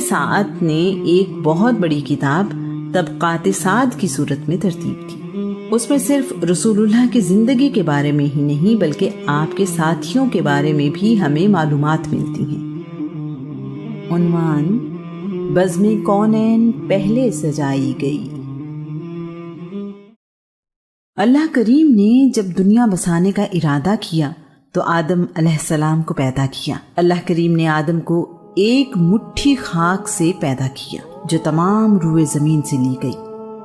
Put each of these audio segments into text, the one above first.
سعد نے ایک بہت بڑی کتاب طبقات سعد کی صورت میں ترتیب کی۔ اس میں صرف رسول اللہ کی زندگی کے بارے میں ہی نہیں بلکہ آپ کے ساتھیوں کے بارے میں بھی ہمیں معلومات ملتی ہیں۔ عنوان: بزم کونین پہلے سجائی گئی۔ اللہ کریم نے جب دنیا بسانے کا ارادہ کیا تو آدم علیہ السلام کو پیدا کیا۔ اللہ کریم نے آدم کو ایک مٹھی خاک سے پیدا کیا جو تمام روئے زمین سے لی گئی۔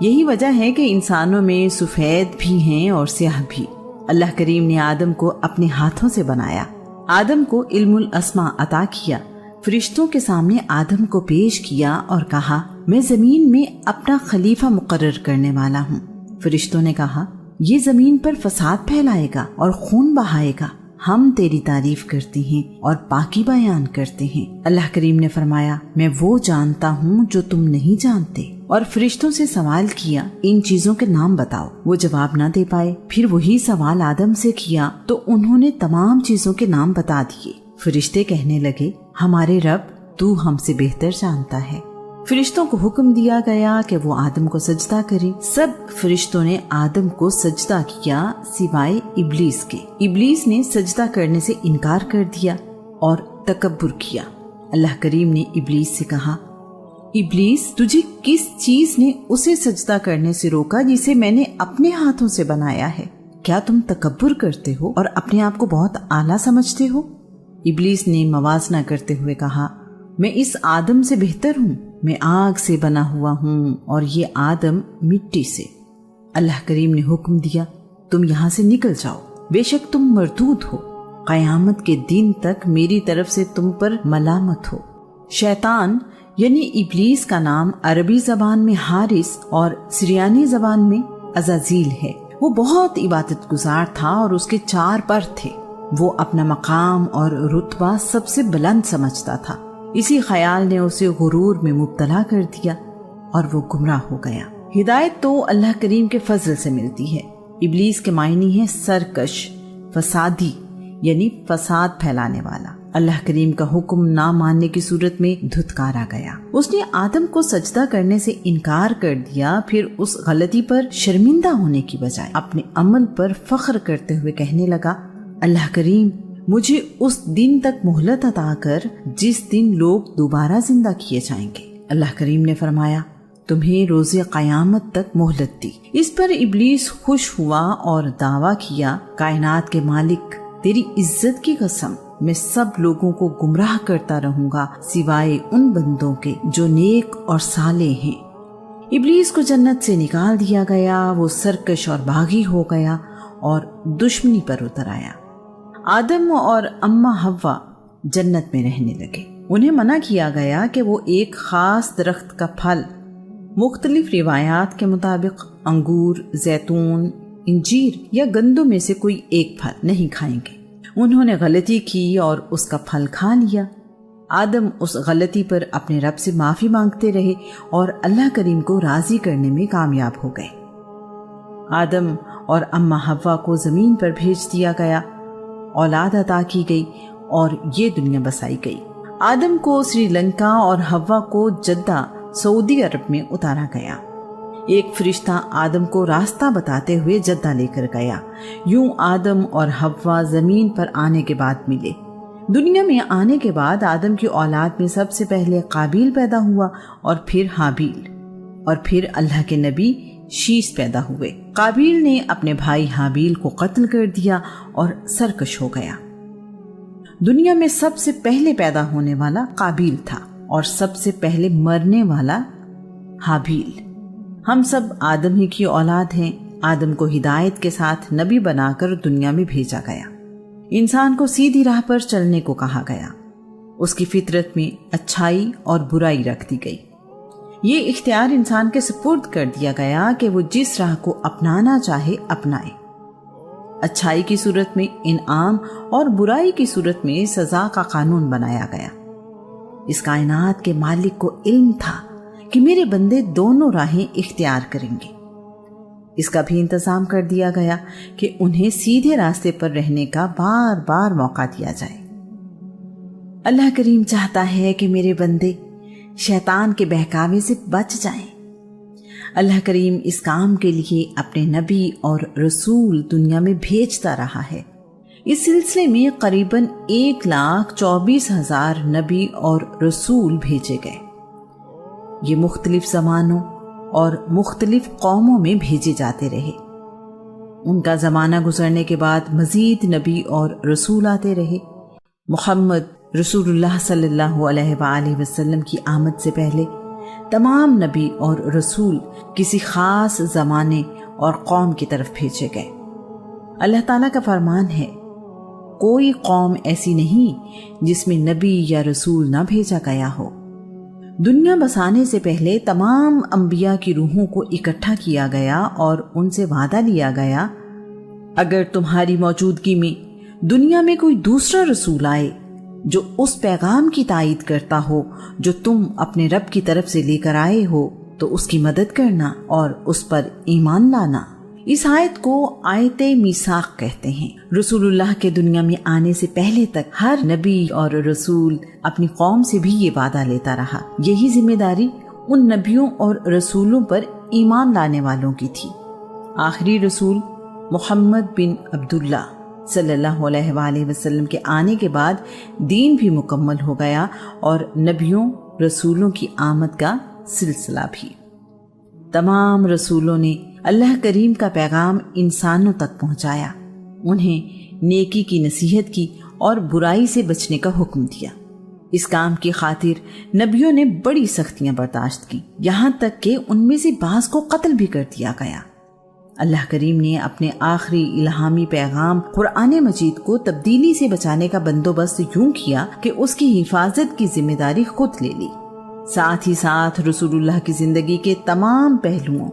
یہی وجہ ہے کہ انسانوں میں سفید بھی ہیں اور سیاہ بھی۔ اللہ کریم نے آدم کو اپنے ہاتھوں سے بنایا۔ آدم کو علم الاسماء عطا کیا، فرشتوں کے سامنے آدم کو پیش کیا اور کہا میں زمین میں اپنا خلیفہ مقرر کرنے والا ہوں۔ فرشتوں نے کہا یہ زمین پر فساد پھیلائے گا اور خون بہائے گا، ہم تیری تعریف کرتے ہیں اور پاکی بیان کرتے ہیں۔ اللہ کریم نے فرمایا میں وہ جانتا ہوں جو تم نہیں جانتے، اور فرشتوں سے سوال کیا ان چیزوں کے نام بتاؤ۔ وہ جواب نہ دے پائے۔ پھر وہی سوال آدم سے کیا تو انہوں نے تمام چیزوں کے نام بتا دیے۔ فرشتے کہنے لگے ہمارے رب تو ہم سے بہتر جانتا ہے۔ فرشتوں کو حکم دیا گیا کہ وہ آدم کو سجدہ کریں۔ سب فرشتوں نے آدم کو سجدہ کیا سوائے ابلیس کے۔ ابلیس نے سجدہ کرنے سے انکار کر دیا اور تکبر کیا۔ اللہ کریم نے ابلیس سے کہا ابلیس تجھے کس چیز نے اسے سجدہ کرنے سے روکا جسے میں نے اپنے ہاتھوں سے بنایا ہے؟ کیا تم تکبر کرتے ہو اور اپنے آپ کو بہت اعلیٰ سمجھتے ہو؟ ابلیس نے موازنہ کرتے ہوئے کہا میں اس آدم سے بہتر ہوں، میں آگ سے بنا ہوا ہوں اور یہ آدم مٹی سے۔ اللہ کریم نے حکم دیا تم یہاں سے نکل جاؤ، بے شک تم مردود ہو، قیامت کے دن تک میری طرف سے تم پر ملامت ہو۔ شیطان یعنی ابلیس کا نام عربی زبان میں حارس اور سریانی زبان میں عزازیل ہے۔ وہ بہت عبادت گزار تھا اور اس کے 4 پر تھے۔ وہ اپنا مقام اور رتبہ سب سے بلند سمجھتا تھا۔ اسی خیال نے اسے غرور میں مبتلا کر دیا اور وہ گمراہ ہو گیا۔ ہدایت تو اللہ کریم کے فضل سے ملتی ہے۔ ابلیس کے معنی ہے سرکش، فسادی یعنی فساد پھیلانے والا۔ اللہ کریم کا حکم نہ ماننے کی صورت میں دھتکارا گیا۔ اس نے آدم کو سجدہ کرنے سے انکار کر دیا، پھر اس غلطی پر شرمندہ ہونے کی بجائے اپنے عمل پر فخر کرتے ہوئے کہنے لگا اللہ کریم مجھے اس دن تک مہلت عطا کر جس دن لوگ دوبارہ زندہ کیے جائیں گے۔ اللہ کریم نے فرمایا تمہیں روز قیامت تک مہلت دی۔ اس پر ابلیس خوش ہوا اور دعویٰ کیا کائنات کے مالک تیری عزت کی قسم میں سب لوگوں کو گمراہ کرتا رہوں گا سوائے ان بندوں کے جو نیک اور صالح ہیں۔ ابلیس کو جنت سے نکال دیا گیا، وہ سرکش اور باغی ہو گیا اور دشمنی پر اتر آیا۔ آدم اور اماں حوا جنت میں رہنے لگے۔ انہیں منع کیا گیا کہ وہ ایک خاص درخت کا پھل، مختلف روایات کے مطابق انگور، زیتون، انجیر یا گندم میں سے کوئی ایک پھل نہیں کھائیں گے۔ انہوں نے غلطی کی اور اس کا پھل کھا لیا۔ آدم اس غلطی پر اپنے رب سے معافی مانگتے رہے اور اللہ کریم کو راضی کرنے میں کامیاب ہو گئے۔ آدم اور اماں حوا کو زمین پر بھیج دیا گیا، اولاد عطا کی گئی اور یہ دنیا بسائی گئی۔ آدم کو سری لنکا اور حوا کو جدہ سعودی عرب میں اتارا گیا۔ ایک فرشتہ آدم کو راستہ بتاتے ہوئے جدہ لے کر گیا۔ یوں آدم اور حوا زمین پر آنے کے بعد ملے۔ دنیا میں آنے کے بعد آدم کی اولاد میں سب سے پہلے قابیل پیدا ہوا اور پھر حابیل، اور پھر اللہ کے نبی شیش پیدا ہوئے۔ قابیل نے اپنے بھائی حابیل کو قتل کر دیا اور سرکش ہو گیا۔ دنیا میں سب سے پہلے پیدا ہونے والا قابیل تھا اور سب سے پہلے مرنے والا حابیل۔ ہم سب آدم ہی کی اولاد ہیں۔ آدم کو ہدایت کے ساتھ نبی بنا کر دنیا میں بھیجا گیا۔ انسان کو سیدھی راہ پر چلنے کو کہا گیا۔ اس کی فطرت میں اچھائی اور برائی رکھ دی گئی۔ یہ اختیار انسان کے سپرد کر دیا گیا کہ وہ جس راہ کو اپنانا چاہے اپنائے۔ اچھائی کی صورت میں انعام اور برائی کی صورت میں سزا کا قانون بنایا گیا۔ اس کائنات کے مالک کو علم تھا کہ میرے بندے دونوں راہیں اختیار کریں گے۔ اس کا بھی انتظام کر دیا گیا کہ انہیں سیدھے راستے پر رہنے کا بار بار موقع دیا جائے۔ اللہ کریم چاہتا ہے کہ میرے بندے شیطان کے بہکاوے سے بچ جائیں۔ اللہ کریم اس کام کے لیے اپنے نبی اور رسول دنیا میں بھیجتا رہا ہے۔ اس سلسلے میں قریباً 1,24,000 نبی اور رسول بھیجے گئے۔ یہ مختلف زمانوں اور مختلف قوموں میں بھیجے جاتے رہے۔ ان کا زمانہ گزرنے کے بعد مزید نبی اور رسول آتے رہے۔ محمد رسول اللہ صلی اللہ علیہ وآلہ وسلم کی آمد سے پہلے تمام نبی اور رسول کسی خاص زمانے اور قوم کی طرف بھیجے گئے۔ اللہ تعالیٰ کا فرمان ہے، کوئی قوم ایسی نہیں جس میں نبی یا رسول نہ بھیجا گیا ہو۔ دنیا بسانے سے پہلے تمام انبیاء کی روحوں کو اکٹھا کیا گیا اور ان سے وعدہ لیا گیا، اگر تمہاری موجودگی میں دنیا میں کوئی دوسرا رسول آئے جو اس پیغام کی تائید کرتا ہو جو تم اپنے رب کی طرف سے لے کر آئے ہو تو اس کی مدد کرنا اور اس پر ایمان لانا۔ اس آیت کو آیت میثاق کہتے ہیں۔ رسول اللہ کے دنیا میں آنے سے پہلے تک ہر نبی اور رسول اپنی قوم سے بھی یہ وعدہ لیتا رہا۔ یہی ذمہ داری ان نبیوں اور رسولوں پر ایمان لانے والوں کی تھی۔ آخری رسول محمد بن عبداللہ صلی اللہ علیہ وآلہ وسلم کے آنے کے بعد دین بھی مکمل ہو گیا اور نبیوں رسولوں کی آمد کا سلسلہ بھی۔ تمام رسولوں نے اللہ کریم کا پیغام انسانوں تک پہنچایا، انہیں نیکی کی نصیحت کی اور برائی سے بچنے کا حکم دیا۔ اس کام کی خاطر نبیوں نے بڑی سختیاں برداشت کی، یہاں تک کہ ان میں سے بعض کو قتل بھی کر دیا گیا۔ اللہ کریم نے اپنے آخری الہامی پیغام قرآن مجید کو تبدیلی سے بچانے کا بندوبست یوں کیا کہ اس کی حفاظت کی ذمہ داری خود لے لی۔ ساتھ ہی ساتھ رسول اللہ کی زندگی کے تمام پہلوؤں،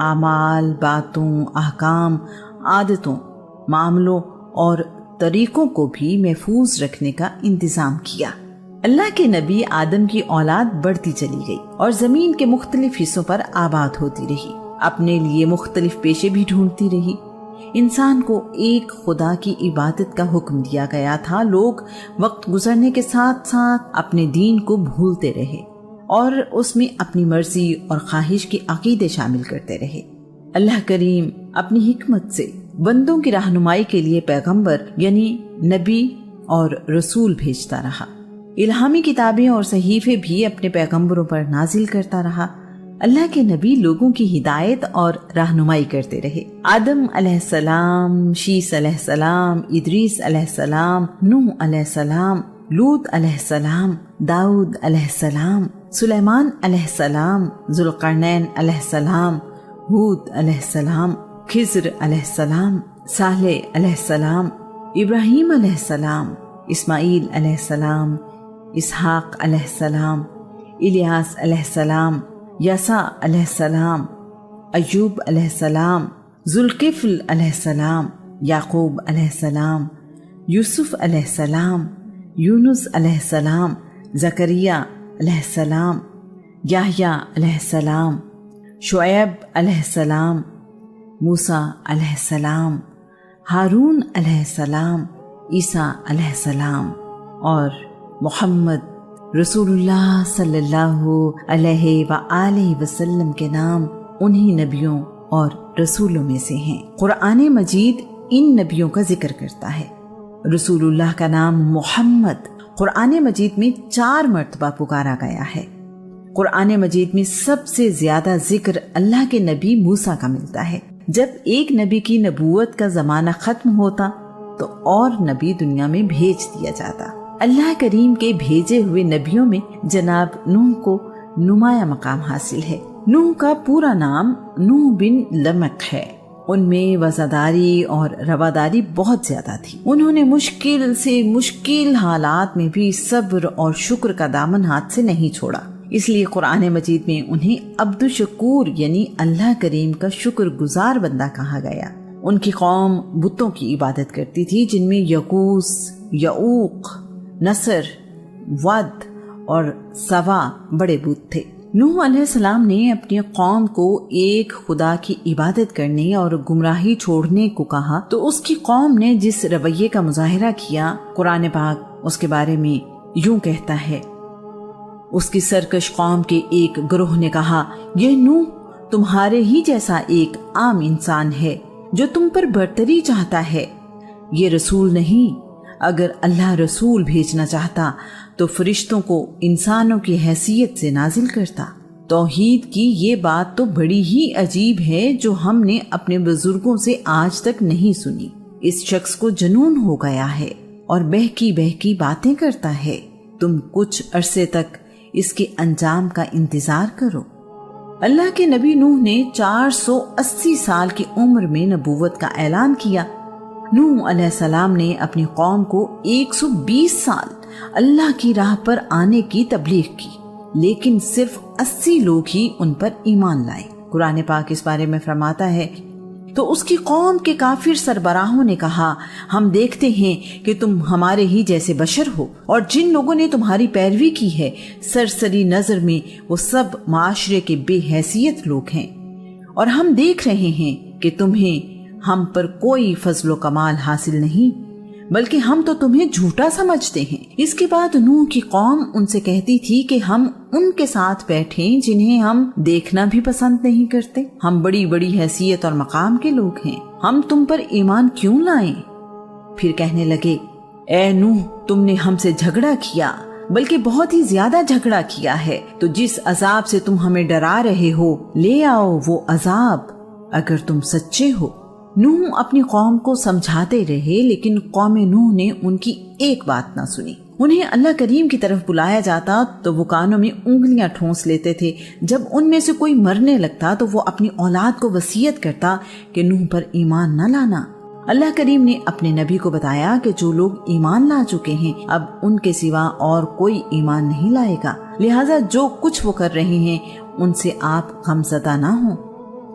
اعمال، باتوں، احکام، عادتوں، معاملوں اور طریقوں کو بھی محفوظ رکھنے کا انتظام کیا۔ اللہ کے نبی آدم کی اولاد بڑھتی چلی گئی اور زمین کے مختلف حصوں پر آباد ہوتی رہی، اپنے لیے مختلف پیشے بھی ڈھونڈتی رہی۔ انسان کو ایک خدا کی عبادت کا حکم دیا گیا تھا۔ لوگ وقت گزرنے کے ساتھ ساتھ اپنے دین کو بھولتے رہے اور اس میں اپنی مرضی اور خواہش کے عقیدے شامل کرتے رہے۔ اللہ کریم اپنی حکمت سے بندوں کی رہنمائی کے لیے پیغمبر یعنی نبی اور رسول بھیجتا رہا۔ الہامی کتابیں اور صحیفے بھی اپنے پیغمبروں پر نازل کرتا رہا۔ اللہ کے نبی لوگوں کی ہدایت اور رہنمائی کرتے رہے۔ آدم علیہ السلام، شیس علیہ السلام، ادریس علیہ السلام، نوح علیہ السلام، لوط علیہ السلام، داؤد علیہ السلام، سلیمان علیہ السلام، ذوالقرنین علیہ السلام، ہود علیہ السلام، خضر علیہ السلام، صالح علیہ السلام، ابراہیم علیہ السلام، اسماعیل علیہ السلام، اسحاق علیہ السلام، الیاس علیہ السلام، یسع علیہ السلام، ایوب علیہ السلام، ذوالکفل علیہ السلام، یعقوب علیہ السلام، یوسف علیہ السلام، یونس علیہ السلام، زکریا علیہ السلام، یحییٰ علیہ السلام، شعیب علیہ السلام، موسیٰ علیہ السلام، ہارون علیہ السلام، عیسیٰ علیہ السلام اور محمد رسول اللہ صلی اللہ علیہ وآلہ وسلم کے نام انہی نبیوں اور رسولوں میں سے ہیں۔ قرآن مجید ان نبیوں کا ذکر کرتا ہے۔ رسول اللہ کا نام محمد قرآن مجید میں 4 مرتبہ پکارا گیا ہے۔ قرآن مجید میں سب سے زیادہ ذکر اللہ کے نبی موسیٰ کا ملتا ہے۔ جب ایک نبی کی نبوت کا زمانہ ختم ہوتا تو اور نبی دنیا میں بھیج دیا جاتا۔ اللہ کریم کے بھیجے ہوئے نبیوں میں جناب نوح کو نمایاں مقام حاصل ہے۔ نوح کا پورا نام نوح بن لمق ہے۔ ان میں وفاداری اور رواداری بہت زیادہ تھی۔ انہوں نے مشکل سے مشکل حالات میں بھی صبر اور شکر کا دامن ہاتھ سے نہیں چھوڑا، اس لیے قرآن مجید میں انہیں عبد الشکور یعنی اللہ کریم کا شکر گزار بندہ کہا گیا۔ ان کی قوم بتوں کی عبادت کرتی تھی جن میں یغوث، یعوق، نصر، ود اور سوا بڑے بت تھے۔ نوح علیہ السلام نے اپنی قوم کو ایک خدا کی عبادت کرنے اور گمراہی چھوڑنے کو کہا تو اس کی قوم نے جس رویے کا مظاہرہ کیا، قرآن پاک اس کے بارے میں یوں کہتا ہے، اس کی سرکش قوم کے ایک گروہ نے کہا، یہ نوح تمہارے ہی جیسا ایک عام انسان ہے جو تم پر برتری چاہتا ہے، یہ رسول نہیں۔ اگر اللہ رسول بھیجنا چاہتا تو فرشتوں کو انسانوں کی حیثیت سے نازل کرتا۔ توحید کی یہ بات تو بڑی ہی عجیب ہے جو ہم نے اپنے بزرگوں سے آج تک نہیں سنی۔ اس شخص کو جنون ہو گیا ہے اور بہکی بہکی باتیں کرتا ہے۔ تم کچھ عرصے تک اس کے انجام کا انتظار کرو۔ اللہ کے نبی نوح نے 480 سال کی عمر میں نبوت کا اعلان کیا۔ نوح علیہ السلام نے اپنی قوم کو 120 سال اللہ کی راہ پر آنے کی تبلیغ کی، لیکن صرف 80 لوگ ہی ان پر ایمان لائے۔ قرآن پاک اس بارے میں فرماتا ہے، تو اس کی قوم کے کافر سربراہوں نے کہا، ہم دیکھتے ہیں کہ تم ہمارے ہی جیسے بشر ہو، اور جن لوگوں نے تمہاری پیروی کی ہے سرسری نظر میں وہ سب معاشرے کے بے حیثیت لوگ ہیں، اور ہم دیکھ رہے ہیں کہ تمہیں ہم پر کوئی فضل و کمال حاصل نہیں، بلکہ ہم تو تمہیں جھوٹا سمجھتے ہیں۔ اس کے بعد نوح کی قوم ان سے کہتی تھی کہ ہم ان کے ساتھ بیٹھیں جنہیں ہم دیکھنا بھی پسند نہیں کرتے، ہم بڑی بڑی حیثیت اور مقام کے لوگ ہیں، ہم تم پر ایمان کیوں لائیں؟ پھر کہنے لگے، اے نوح تم نے ہم سے جھگڑا کیا، بلکہ بہت ہی زیادہ جھگڑا کیا ہے، تو جس عذاب سے تم ہمیں ڈرا رہے ہو لے آؤ وہ عذاب اگر تم سچے ہو۔ نوح اپنی قوم کو سمجھاتے رہے، لیکن قوم نوح نے ان کی ایک بات نہ سنی۔ انہیں اللہ کریم کی طرف بلایا جاتا تو وہ کانوں میں انگلیاں ٹھونس لیتے تھے۔ جب ان میں سے کوئی مرنے لگتا تو وہ اپنی اولاد کو وصیت کرتا کہ نوح پر ایمان نہ لانا۔ اللہ کریم نے اپنے نبی کو بتایا کہ جو لوگ ایمان لا چکے ہیں اب ان کے سوا اور کوئی ایمان نہیں لائے گا، لہٰذا جو کچھ وہ کر رہے ہیں ان سے آپ غمزدہ نہ ہوں۔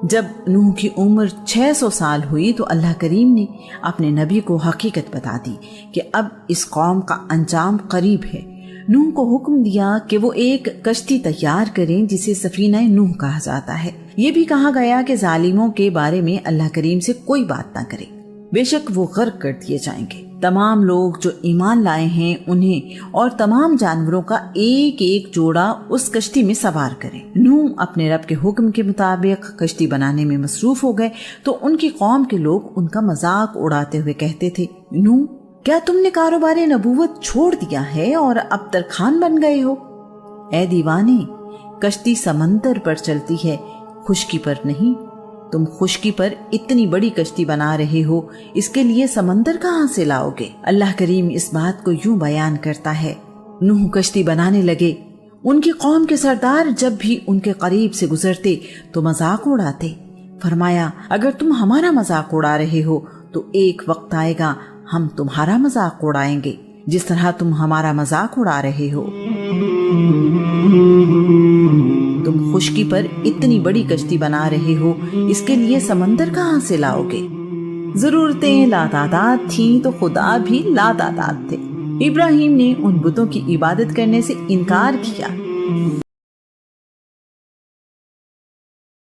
جب نوح کی عمر 600 سال ہوئی تو اللہ کریم نے اپنے نبی کو حقیقت بتا دی کہ اب اس قوم کا انجام قریب ہے۔ نوح کو حکم دیا کہ وہ ایک کشتی تیار کریں جسے سفینہ نوح کہا جاتا ہے۔ یہ بھی کہا گیا کہ ظالموں کے بارے میں اللہ کریم سے کوئی بات نہ کرے، بے شک وہ غرق کر دیے جائیں گے۔ تمام لوگ جو ایمان لائے ہیں انہیں اور تمام جانوروں کا ایک ایک جوڑا اس کشتی میں سوار کریں۔ نوح اپنے رب کے حکم کے مطابق کشتی بنانے میں مصروف ہو گئے تو ان کی قوم کے لوگ ان کا مذاق اڑاتے ہوئے کہتے تھے، نوح کیا تم نے کاروبار نبوت چھوڑ دیا ہے اور اب ترخان بن گئے ہو؟ اے دیوانے، کشتی سمندر پر چلتی ہے، خشکی پر نہیں۔ تم خشکی پر اتنی بڑی کشتی بنا رہے ہو، اس کے لیے سمندر کہاں سے لاؤ گے؟ اللہ کریم اس بات کو یوں بیان کرتا ہے، نوح کشتی بنانے لگے، ان کی قوم کے سردار جب بھی ان کے قریب سے گزرتے تو مذاق اڑاتے۔ فرمایا، اگر تم ہمارا مذاق اڑا رہے ہو تو ایک وقت آئے گا ہم تمہارا مذاق اڑائیں گے جس طرح تم ہمارا مذاق اڑا رہے ہو۔ تم خشکی پر اتنی بڑی کشتی بنا رہے ہو، اس کے لیے سمندر کہاں سے لاؤ گے؟ ضرورتیں لاتعداد تھیں تو خدا بھی لاتعداد تھے۔ ابراہیم نے ان بتوں کی عبادت کرنے سے انکار کیا۔